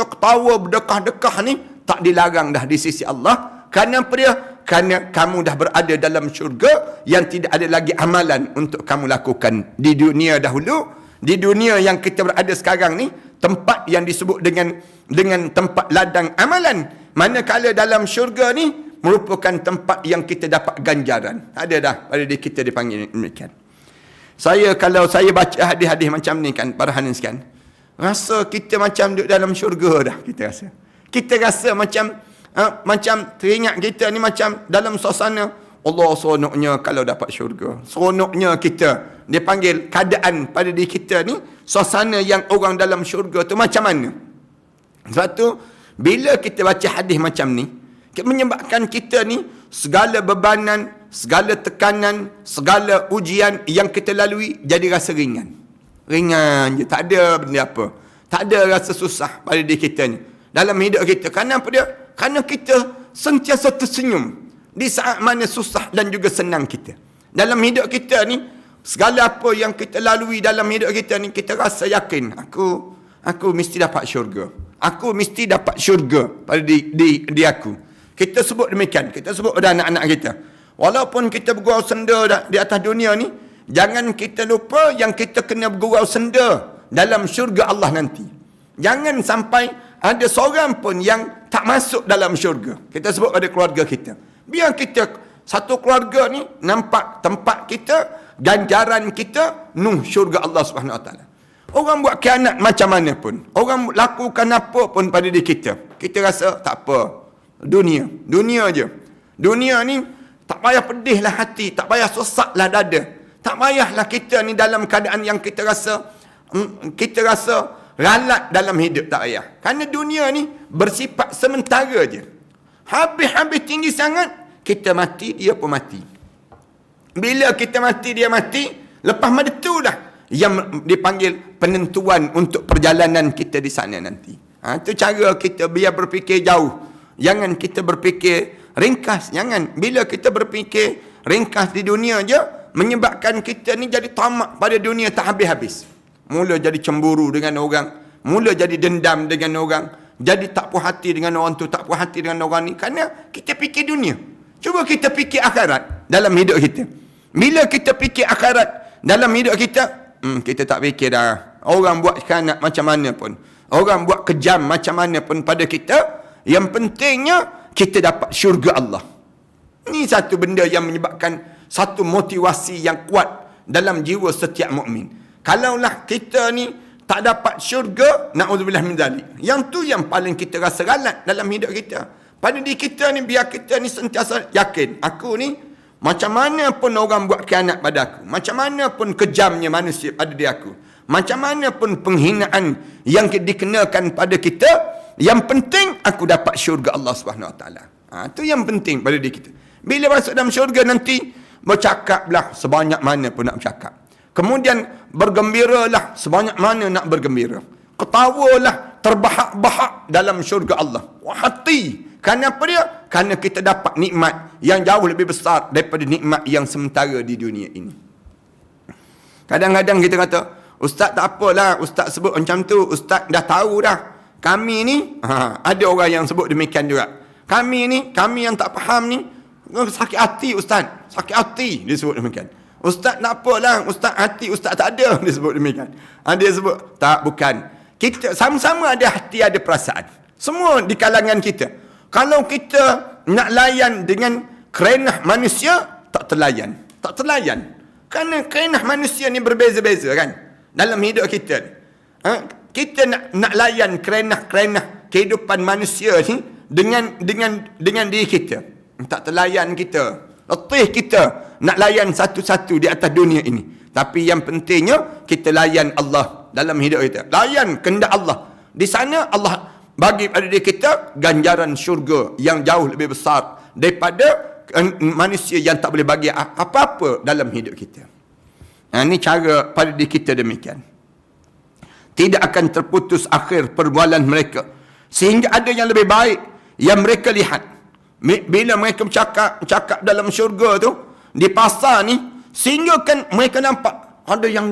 ketawa, berdekah-dekah ni, tak dilarang dah di sisi Allah. Kerana apa dia? Kerana kamu dah berada dalam syurga yang tidak ada lagi amalan untuk kamu lakukan. Di dunia dahulu, di dunia yang kita berada sekarang ni, tempat yang disebut dengan tempat ladang amalan. Manakala dalam syurga ni, merupakan tempat yang kita dapat ganjaran. Ada dah pada diri kita dipanggil demikian. Kalau saya baca hadis-hadis macam ni kan, para hadis kan, rasa kita macam duduk dalam syurga dah, kita rasa macam teringat kita ni macam dalam suasana Allah. Seronoknya kalau dapat syurga. Seronoknya kita, dia panggil keadaan pada diri kita ni, suasana yang orang dalam syurga tu macam mana. Sebab tu bila kita baca hadis macam ni, menyebabkan kita ni segala bebanan, segala tekanan, segala ujian yang kita lalui jadi rasa ringan. Ringan je, tak ada benda apa. Tak ada rasa susah pada diri kita ni dalam hidup kita. Kerana apa dia? Kerana kita sentiasa tersenyum di saat mana susah dan juga senang kita. Dalam hidup kita ni, segala apa yang kita lalui dalam hidup kita ni, kita rasa yakin, aku mesti dapat syurga. Aku mesti dapat syurga pada di aku. Kita sebut demikian. Kita sebut pada anak-anak kita. Walaupun kita bergurau senda di atas dunia ni, jangan kita lupa yang kita kena bergurau senda dalam syurga Allah nanti. Jangan sampai ada seorang pun yang tak masuk dalam syurga. Kita sebut pada keluarga kita. Biar kita, satu keluarga ni, nampak tempat kita, ganjaran kita, syurga Allah SWT. Orang buat khianat macam mana pun, orang lakukan apa pun pada diri kita, kita rasa tak apa. Dunia je. Dunia ni tak payah pedihlah hati, tak payah sesaklah dada. Tak payahlah kita ni dalam keadaan yang kita rasa ralat dalam hidup, tak payah. Kerana dunia ni bersifat sementara je. Habis-habis tinggi sangat, kita mati, dia pun mati. Bila kita mati, dia mati, lepas pada tu dah yang dipanggil penentuan untuk perjalanan kita di sana nanti. Itu cara kita biar berfikir jauh. Jangan kita berfikir ringkas. Jangan. Bila kita berfikir ringkas di dunia je, menyebabkan kita ni jadi tamak pada dunia tak habis-habis. Mula jadi cemburu dengan orang, mula jadi dendam dengan orang, jadi tak puas hati dengan orang tu, tak puas hati dengan orang ni, kerana kita fikir dunia. Cuba kita fikir akhirat dalam hidup kita. Bila kita fikir akhirat dalam hidup kita, kita tak fikir dah. Orang buat khianat macam mana pun, orang buat kejam macam mana pun pada kita, yang pentingnya kita dapat syurga Allah. Ini satu benda yang menyebabkan satu motivasi yang kuat dalam jiwa setiap mukmin. Kalaulah kita ni tak dapat syurga, na'udzubillah min zalik, yang tu yang paling kita rasa ralat dalam hidup kita. Pada diri kita ni, biar kita ni sentiasa yakin, aku ni macam mana pun orang buat khianat pada aku, macam mana pun kejamnya manusia pada diri aku, macam mana pun penghinaan yang dikenakan pada kita, yang penting aku dapat syurga Allah SWT. Itu yang penting pada diri kita. Bila masuk dalam syurga nanti, bercakaplah sebanyak mana pun nak bercakap. Kemudian bergembiralah sebanyak mana nak bergembira. Ketawalah terbahak-bahak dalam syurga Allah. Hati. Kerana apa dia? Kerana kita dapat nikmat yang jauh lebih besar daripada nikmat yang sementara di dunia ini. Kadang-kadang kita kata, ustaz tak apalah, ustaz sebut macam tu, ustaz dah tahu dah. Kami ni, ada orang yang sebut demikian juga. Kami yang tak faham ni, sakit hati ustaz, sakit hati, dia sebut demikian. Ustaz nak apalah? Ustaz hati ustaz tak ada. Dia sebut demikian. Dia sebut, tak, bukan. Kita sama-sama ada hati, ada perasaan. Semua di kalangan kita. Kalau kita nak layan dengan kerenah manusia, tak terlayan. Tak terlayan. Kerana kerenah manusia ni berbeza-beza kan. Dalam hidup kita. Kita nak layan kerenah-kerenah kehidupan manusia ni dengan diri kita. Tak terlayan kita. Letih kita nak layan satu-satu di atas dunia ini. Tapi yang pentingnya kita layan Allah dalam hidup kita. Layan kehendak Allah. Di sana Allah bagi pada diri kita ganjaran syurga yang jauh lebih besar daripada manusia yang tak boleh bagi apa-apa dalam hidup kita. Ini cara pada diri kita demikian. Tidak akan terputus akhir perbualan mereka. Sehingga ada yang lebih baik yang mereka lihat. Bila mereka bercakap dalam syurga tu, di pasar ni, sehingga kan mereka nampak ada yang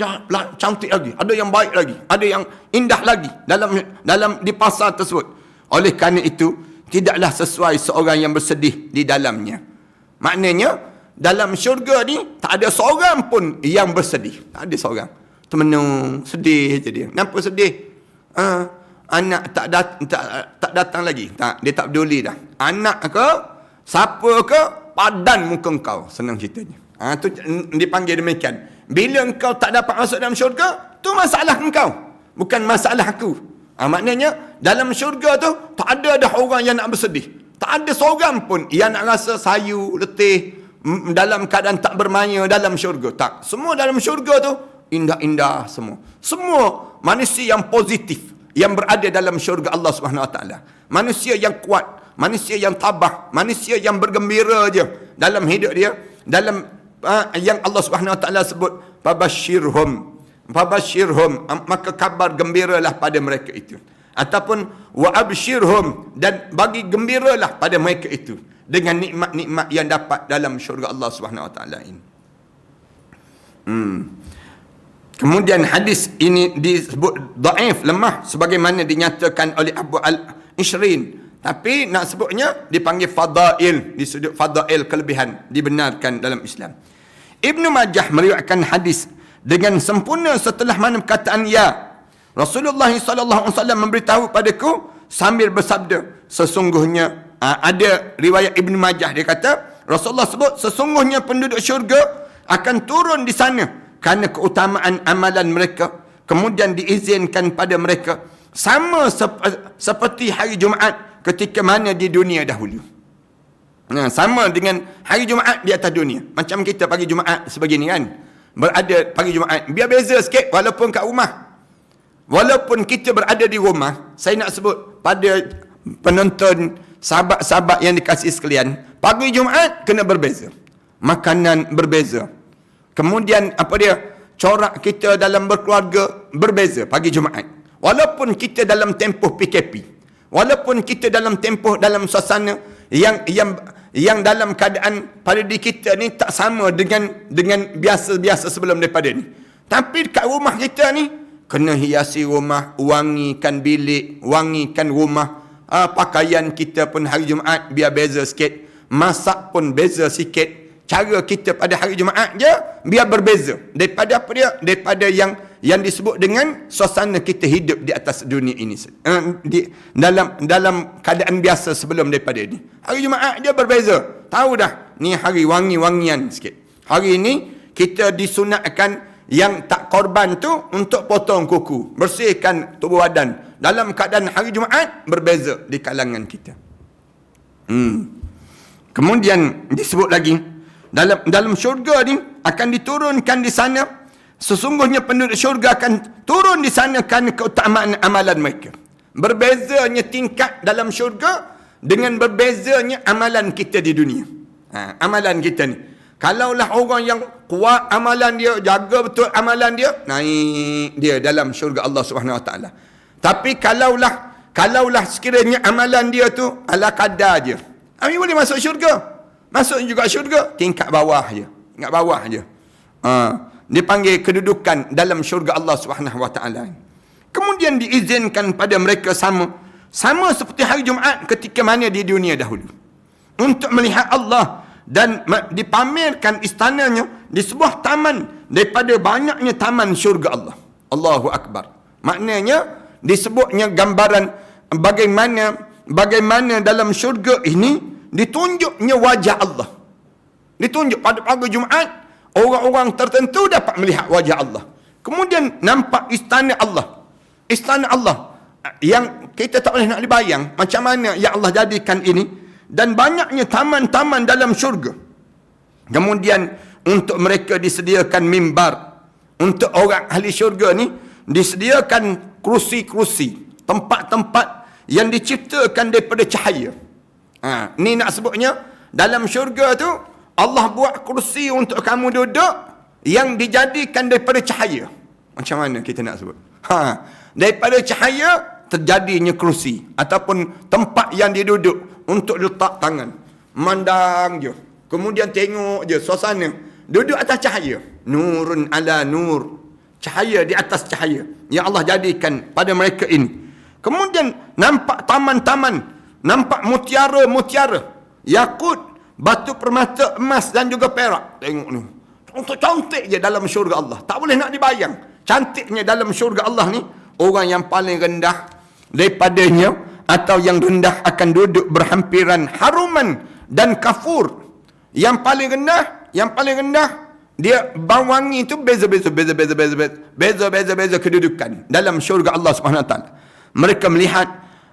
cantik lagi, ada yang baik lagi, ada yang indah lagi dalam di pasar tersebut. Oleh kerana itu, tidaklah sesuai seorang yang bersedih di dalamnya. Maknanya, dalam syurga ni, tak ada seorang pun yang bersedih. Tak ada seorang. Termenung, sedih je dia. Kenapa sedih? Anak tak datang lagi. Tak, dia tak peduli dah. Anak ke, siapa ke, padan muka kau. Senang ceritanya. Tu dipanggil demikian. Bila engkau tak dapat masuk dalam syurga, tu masalah engkau. Bukan masalah aku. Maknanya, dalam syurga tu, tak ada orang yang nak bersedih. Tak ada seorang pun yang nak rasa sayu, letih, dalam keadaan tak bermaya dalam syurga. Tak. Semua dalam syurga tu, indah-indah semua. Semua manusia yang positif yang berada dalam syurga Allah Subhanahu Wa Taala. Manusia yang kuat, manusia yang tabah, manusia yang bergembira je dalam hidup dia, dalam yang Allah Subhanahu Wa Taala sebut fabashshirhum, maka kabar gembiralah pada mereka itu. Ataupun wa abshirhum, dan bagi gembiralah pada mereka itu dengan nikmat-nikmat yang dapat dalam syurga Allah Subhanahu Wa Taala ini. Kemudian hadis ini disebut dhaif, lemah, sebagaimana dinyatakan oleh Abu Al-Ishrin. Tapi nak sebutnya dipanggil fadail, disebut fadail, kelebihan, dibenarkan dalam Islam. Ibnu Majah meriwayatkan hadis dengan sempurna setelah mana perkataan ya. Rasulullah SAW memberitahu padaku sambil bersabda, sesungguhnya ada riwayat Ibnu Majah, dia kata Rasulullah sebut sesungguhnya penduduk syurga akan turun di sana kerana keutamaan amalan mereka, kemudian diizinkan pada mereka sama seperti hari Jumaat ketika mana di dunia dahulu. Sama dengan hari Jumaat di atas dunia. Macam kita pagi Jumaat sebegini kan, berada pagi Jumaat, biar beza sikit walaupun kat rumah. Walaupun kita berada di rumah, saya nak sebut pada penonton, sahabat-sahabat yang dikasihi sekalian, pagi Jumaat kena berbeza. Makanan berbeza. Kemudian corak kita dalam berkeluarga berbeza pagi Jumaat. Walaupun kita dalam tempoh PKP, walaupun kita dalam tempoh dalam suasana yang dalam keadaan pada diri kita ni tak sama dengan biasa-biasa sebelum daripada ni. Tapi kat rumah kita ni kena hiasi rumah, wangikan bilik, wangikan rumah. Pakaian kita pun hari Jumaat biar beza sikit. Masak pun beza sikit. Cara kita pada hari Jumaat je biar berbeza daripada daripada yang disebut dengan suasana kita hidup di atas dunia ini, dalam keadaan biasa sebelum daripada ni. Hari Jumaat je berbeza. Tahu dah ni hari wangi-wangian sikit. Hari ini kita disunatkan yang tak korban tu untuk potong kuku, bersihkan tubuh badan. Dalam keadaan hari Jumaat berbeza di kalangan kita. Kemudian disebut lagi dalam syurga ni akan diturunkan di sana, sesungguhnya penduduk syurga akan turun di sana kerana keutamaan amalan mereka. Berbezanya tingkat dalam syurga dengan berbezanya amalan kita di dunia. Amalan kita ni, kalaulah orang yang kuat amalan dia, jaga betul amalan dia, naik dia dalam syurga Allah Subhanahu Wa Taala. Tapi kalaulah sekiranya amalan dia tu ala kadar je, kami boleh masuk syurga. Masuk juga syurga, tingkat bawah je. Tingkat bawah je. Dipanggil kedudukan dalam syurga Allah Subhanahu Wa Taala. Kemudian diizinkan pada mereka sama seperti hari Jumaat ketika mana di dunia dahulu, untuk melihat Allah dan dipamerkan istananya di sebuah taman daripada banyaknya taman syurga Allah. Allahu Akbar. Maknanya disebutnya gambaran bagaimana dalam syurga ini ditunjuknya wajah Allah. Ditunjuk pada pagi Jumaat, orang-orang tertentu dapat melihat wajah Allah. Kemudian nampak istana Allah. Istana Allah yang kita tak boleh nak dibayang macam mana yang Allah jadikan ini. Dan banyaknya taman-taman dalam syurga. Kemudian untuk mereka disediakan mimbar. Untuk orang ahli syurga ni disediakan kerusi-kerusi, tempat-tempat yang diciptakan daripada cahaya. Ni nak sebutnya dalam syurga tu Allah buat kerusi untuk kamu duduk yang dijadikan daripada cahaya. Macam mana kita nak sebut? Daripada cahaya terjadinya kerusi ataupun tempat yang dia duduk untuk letak tangan. Mandang je. Kemudian tengok je suasana. Duduk atas cahaya. Nurun ala nur. Cahaya di atas cahaya. Yang Allah jadikan pada mereka ini. Kemudian nampak taman-taman. Nampak mutiara-mutiara. Yakut, batu permata, emas dan juga perak. Tengok ni. Cantik je dalam syurga Allah. Tak boleh nak dibayang. Cantiknya dalam syurga Allah ni. Orang yang paling rendah daripadanya atau yang rendah akan duduk berhampiran haruman dan kafur. Yang paling rendah dia bau wangi itu beza kedudukan dalam syurga Allah Subhanahu Wa Taala. Mereka melihat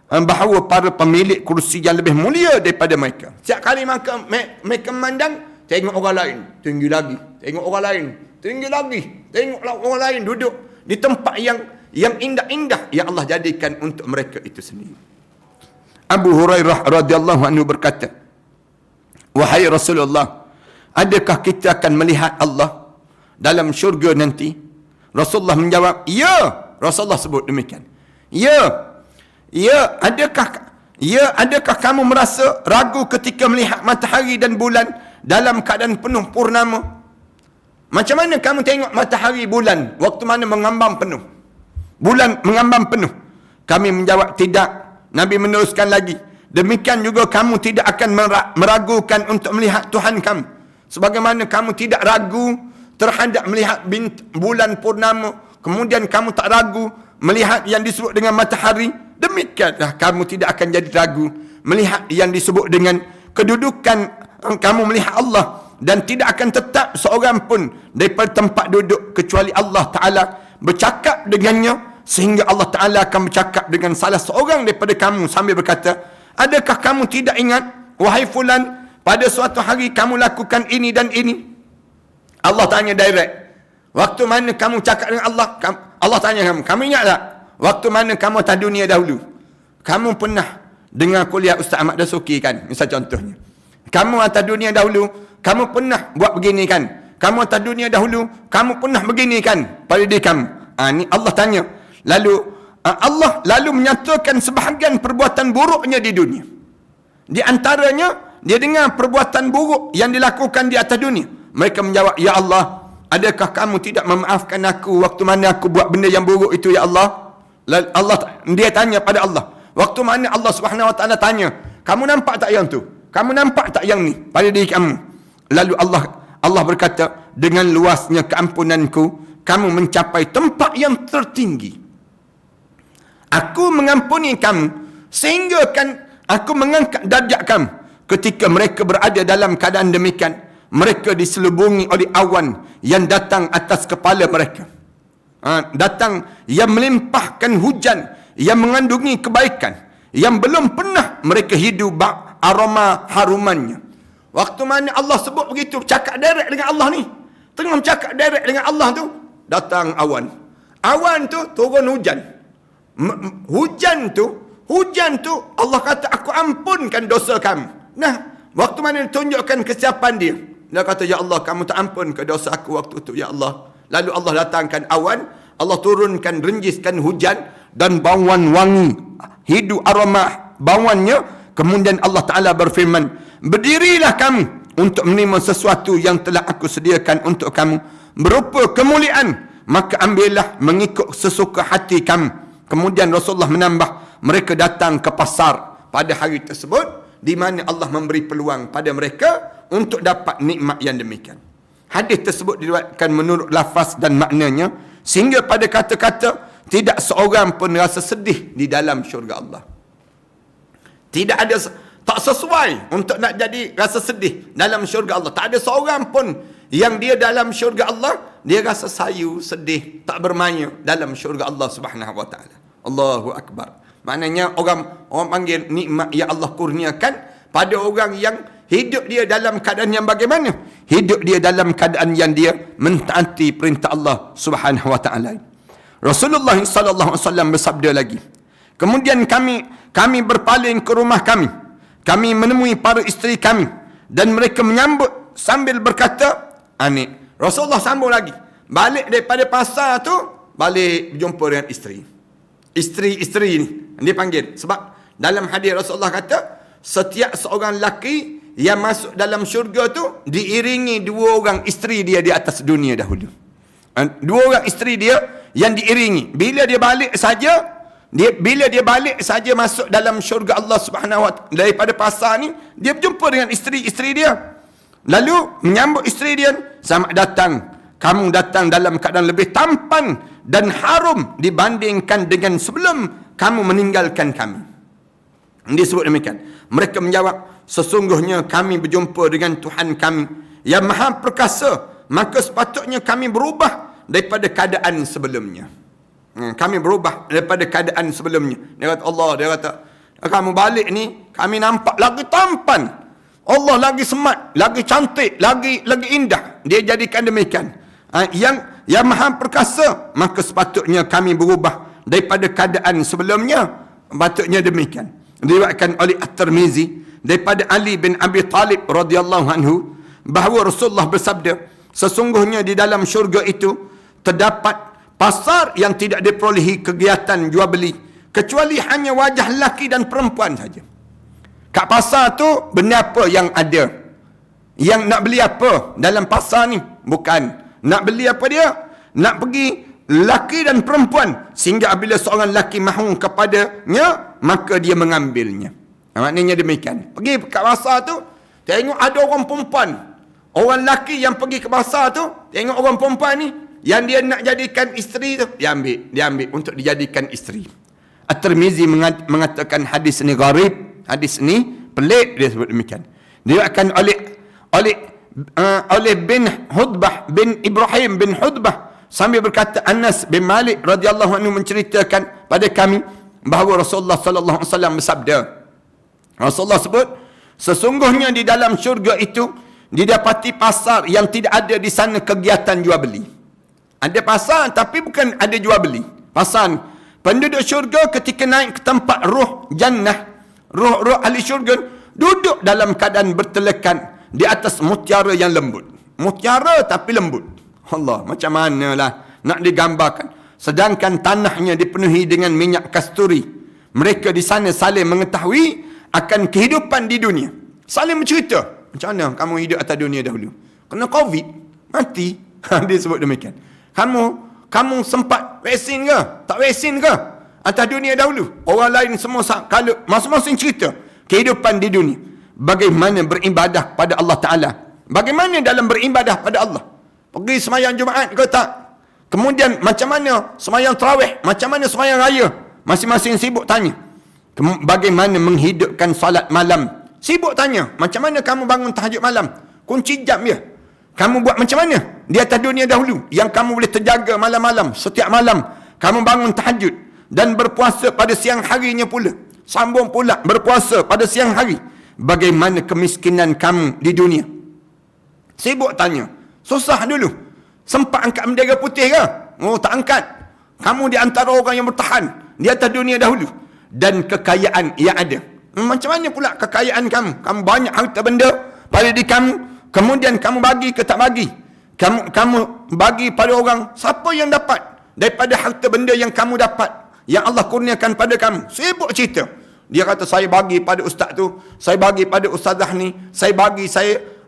bahawa para pemilik kursi yang lebih mulia daripada mereka. Setiap kali mereka memandang, tengok orang lain, tinggi lagi. Tengok orang lain, tinggi lagi. Tengok orang lain duduk di tempat yang indah-indah yang Allah jadikan untuk mereka itu sendiri. Abu Hurairah radhiyallahu anhu berkata, wahai Rasulullah, adakah kita akan melihat Allah dalam syurga nanti? Rasulullah menjawab, ya. Rasulullah sebut demikian. Ya, adakah kamu merasa ragu ketika melihat matahari dan bulan dalam keadaan penuh purnama? Macam mana kamu tengok matahari bulan waktu mana mengambang penuh? Bulan mengambang penuh. Kami menjawab, tidak. Nabi meneruskan lagi, demikian juga kamu tidak akan meragukan untuk melihat Tuhan kamu. Sebagaimana kamu tidak ragu terhadap melihat bulan purnama, kemudian kamu tak ragu melihat yang disebut dengan matahari, demikianlah kamu tidak akan jadi ragu melihat yang disebut dengan kedudukan kamu melihat Allah. Dan tidak akan tetap seorang pun daripada tempat duduk kecuali Allah Ta'ala bercakap dengannya, sehingga Allah Ta'ala akan bercakap dengan salah seorang daripada kamu sambil berkata, adakah kamu tidak ingat, wahai fulan, pada suatu hari kamu lakukan ini dan ini? Allah tanya direct. Waktu mana kamu cakap dengan Allah? Allah tanya kamu ingat tak? Waktu mana kamu atas dunia dahulu? Kamu pernah dengar kuliah Ustaz Ahmad Dasuki kan? Misal contohnya. Kamu atas dunia dahulu, kamu pernah buat begini kan? Kamu atas dunia dahulu, kamu pernah begini kan? Pada diri kamu. Ni Allah tanya. Allah menyatakan sebahagian perbuatan buruknya di dunia. Di antaranya, dia dengar perbuatan buruk yang dilakukan di atas dunia. Mereka menjawab, ya Allah, adakah kamu tidak memaafkan aku waktu mana aku buat benda yang buruk itu, ya Allah? Dia tanya pada Allah. Waktu mana Allah Subhanahu Wa Taala tanya, kamu nampak tak yang tu? Kamu nampak tak yang ni pada diri kamu? Lalu Allah berkata, dengan luasnya keampunanku, kamu mencapai tempat yang tertinggi. Aku mengampuni kamu sehingga kan aku mengangkat darjat kamu. Ketika mereka berada dalam keadaan demikian, mereka diselubungi oleh awan yang datang atas kepala mereka. Datang yang melimpahkan hujan yang mengandungi kebaikan yang belum pernah mereka hidup aroma harumannya. Waktu mana Allah sebut begitu, cakap direct dengan Allah ni, tengah bercakap direct dengan Allah tu, datang awan. Awan tu turun hujan. Hujan tu Allah kata, aku ampunkan dosa kamu. Nah, waktu mana ditunjukkan kesiapan dia, dia kata, ya Allah, kamu tak ampun ke dosa aku waktu tu, ya Allah. Lalu Allah datangkan awan, Allah turunkan, renjiskan hujan dan bauan wangi, hidu aroma bauannya. Kemudian Allah Ta'ala berfirman, berdirilah kamu untuk menerima sesuatu yang telah aku sediakan untuk kamu berupa kemuliaan, maka ambillah mengikut sesuka hati kamu. Kemudian Rasulullah menambah, mereka datang ke pasar pada hari tersebut, di mana Allah memberi peluang pada mereka untuk dapat nikmat yang demikian. Hadis tersebut diriwayatkan menurut lafaz dan maknanya, sehingga pada kata-kata tidak seorang pun rasa sedih di dalam syurga Allah. Tidak ada, tak sesuai untuk nak jadi rasa sedih dalam syurga Allah. Tak ada seorang pun yang dia dalam syurga Allah, dia rasa sayu, sedih, tak bermaya dalam syurga Allah Subhanahu wa taala. Allahu akbar. Maknanya orang panggil nikmat yang Allah kurniakan pada orang yang hidup dia dalam keadaan yang bagaimana? Hidup dia dalam keadaan yang dia mentaati perintah Allah Subhanahu wa taala. Rasulullah sallallahu alaihi wasallam bersabda lagi, kemudian kami berpaling ke rumah kami. Kami menemui para isteri kami dan mereka menyambut sambil berkata, anik. Rasulullah sambung lagi. Balik daripada pasar tu, balik berjumpa dengan isteri. Isteri-isteri ni dia panggil. Sebab dalam hadis Rasulullah kata, setiap seorang lelaki yang masuk dalam syurga tu diiringi dua orang isteri dia di atas dunia dahulu. Dua orang isteri dia yang diiringi. Bila dia balik saja masuk dalam syurga Allah Subhanahu wa taala daripada pasar ni, dia berjumpa dengan isteri-isteri dia. Lalu menyambut isteri dia, selamat datang. Kamu datang dalam keadaan lebih tampan dan harum dibandingkan dengan sebelum kamu meninggalkan kami. Dia sebut demikian. Mereka menjawab, sesungguhnya kami berjumpa dengan Tuhan kami yang maha perkasa, maka sepatutnya kami berubah daripada keadaan sebelumnya. Kami berubah daripada keadaan sebelumnya. Dia kata Allah, dia kata, kamu balik ni, kami nampak lagi tampan. Allah lagi semat, lagi cantik, lagi indah. Dia jadikan demikian. Yang maha perkasa, maka sepatutnya kami berubah daripada keadaan sebelumnya. Patutnya demikian. Diriwayatkan oleh At-Tirmizi daripada Ali bin Abi Talib radhiyallahu anhu bahawa Rasulullah bersabda, sesungguhnya di dalam syurga itu terdapat pasar yang tidak diperolehi kegiatan jual beli kecuali hanya wajah lelaki dan perempuan saja. Kat pasar tu benda apa yang ada? Yang nak beli apa dalam pasar ni? Bukan nak beli apa dia? Nak pergi lelaki dan perempuan, sehingga apabila seorang lelaki mahu kepadanya, maka dia mengambilnya. Maknanya demikian. Pergi ke pasar tu, tengok ada orang perempuan. Orang lelaki yang pergi ke pasar tu, tengok orang perempuan ni, yang dia nak jadikan isteri tu, dia ambil untuk dijadikan isteri. At-Tirmizi mengatakan hadis ni gharib, hadis ni pelik, dia sebut demikian. Dia akan oleh bin Hudbah bin Ibrahim bin Hudbah sambil berkata, Anas bin Malik radhiyallahu anhu menceritakan pada kami bahawa Rasulullah sallallahu alaihi wasallam bersabda. Rasulullah sebut, sesungguhnya di dalam syurga itu didapati pasar yang tidak ada di sana kegiatan jual beli. Ada pasar tapi bukan ada jual beli. Pasar ni, penduduk syurga ketika naik ke tempat ruh jannah, ruh ahli syurga duduk dalam keadaan bertelekan di atas mutiara yang lembut. Mutiara tapi lembut. Allah, macam manalah nak digambarkan. Sedangkan tanahnya dipenuhi dengan minyak kasturi. Mereka di sana saling mengetahui akan kehidupan di dunia. Saling bercerita, macam mana kamu hidup atas dunia dahulu? Kena Covid, mati. Dia sebut demikian. Kamu sempat vaksin ke? Tak vaksin ke? Atas dunia dahulu. Orang lain semua kalau masing-masing cerita kehidupan di dunia. Bagaimana beribadah pada Allah Ta'ala. Bagaimana dalam beribadah pada Allah. Pergi semayang Jumaat ke tak? Kemudian macam mana semayang tarawih? Macam mana semayang raya? Masing-masing sibuk tanya. Bagaimana menghidupkan salat malam? Sibuk tanya. Macam mana kamu bangun tahajud malam? Kunci jam dia. Kamu buat macam mana di atas dunia dahulu yang kamu boleh terjaga malam-malam, setiap malam kamu bangun tahajud dan berpuasa pada siang harinya pula. Sambung pula berpuasa pada siang hari. Bagaimana kemiskinan kamu di dunia? Sibuk tanya. Susah dulu. Sempat angkat bendera putih ke? Oh, tak angkat. Kamu di antara orang yang bertahan di atas dunia dahulu. Dan kekayaan yang ada. Macam mana pula kekayaan kamu? Kamu banyak harta benda pada diri kamu. Kemudian kamu bagi ke tak bagi? Kamu bagi pada orang. Siapa yang dapat daripada harta benda yang kamu dapat, yang Allah kurniakan pada kamu? Sibuk cerita. Dia kata, saya bagi pada ustaz tu, saya bagi pada ustazah ni, saya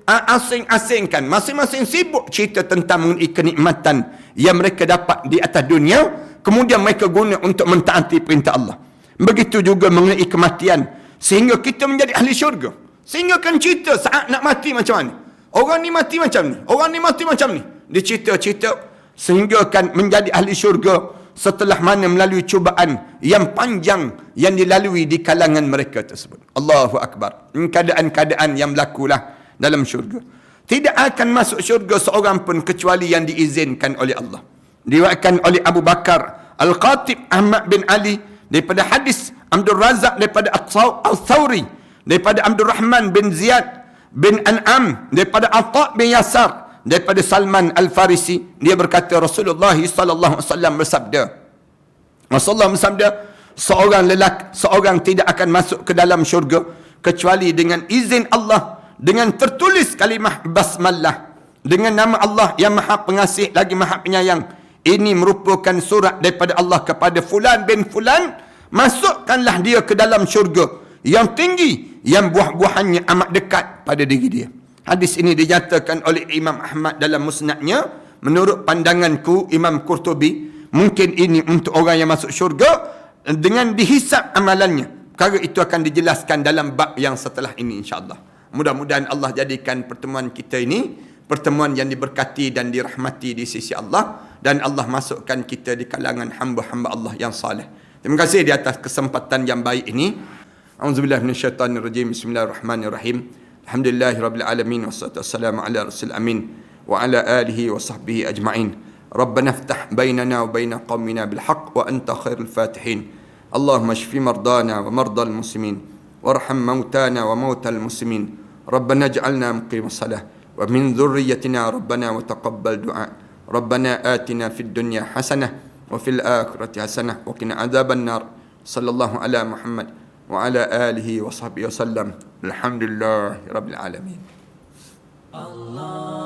asing-asingkan. Masing-masing sibuk cerita tentang mengenai kenikmatan yang mereka dapat di atas dunia, kemudian mereka guna untuk mentaati perintah Allah. Begitu juga mengenai kematian, sehingga kita menjadi ahli syurga. Sehingga kan cerita saat nak mati macam mana. Orang ni mati macam ni. Orang ni mati macam ni. Dia cerita-cerita sehingga kan menjadi ahli syurga setelah mana melalui cubaan yang panjang yang dilalui di kalangan mereka tersebut. Allahu Akbar. Keadaan-keadaan yang berlakulah dalam syurga. Tidak akan masuk syurga seorang pun kecuali yang diizinkan oleh Allah. Diriwayatkan oleh Abu Bakar Al-Khatib Ahmad bin Ali daripada hadis Abdul Razak daripada Al-Thawri daripada Abdul Rahman bin Ziyad bin An'am daripada Atta' bin Yasar daripada Salman Al-Farisi. Dia berkata Rasulullah sallallahu alaihi wasallam bersabda, Rasulullah bersabda, seorang tidak akan masuk ke dalam syurga kecuali dengan izin Allah, dengan tertulis kalimah basmalah, dengan nama Allah yang Maha Pengasih lagi Maha Penyayang. Ini merupakan surat daripada Allah kepada fulan bin fulan, masukkanlah dia ke dalam syurga yang tinggi, yang buah-buahannya amat dekat pada diri dia. Hadis ini dinyatakan oleh Imam Ahmad dalam musnadnya. Menurut pandanganku Imam Qurtubi, mungkin ini untuk orang yang masuk syurga dengan dihisap amalannya. Perkara itu akan dijelaskan dalam bab yang setelah ini insya-Allah. Mudah-mudahan Allah jadikan pertemuan kita ini pertemuan yang diberkati dan dirahmati di sisi Allah, dan Allah masukkan kita di kalangan hamba-hamba Allah yang saleh. Terima kasih di atas kesempatan yang baik ini. Auzubillahi minasyaitanirrajim. Bismillahirrahmanirrahim. Alhamdulillahirabbil alamin wassalatu wassalamu ala rasul amin wa ala alihi wa sahbihi ajma'in. Rabbana iftah bainana wa bain qaumina bil haqq wa anta khairul fatihin. Allahumma shfi mardana wa mardal muslimin warham mautana wa mautal muslimin. Rabbana ij'alna muqimas salah wa min dhurriyyatina rabbana wa taqabbal du'a. Rabbana atina fid dunya hasanah wa fil akhirati hasanah wa qina adzaban nar. Sallallahu ala Muhammad wa ala alihi wa sahbihi wasallam. Alhamdulillahirabbil alamin. Allah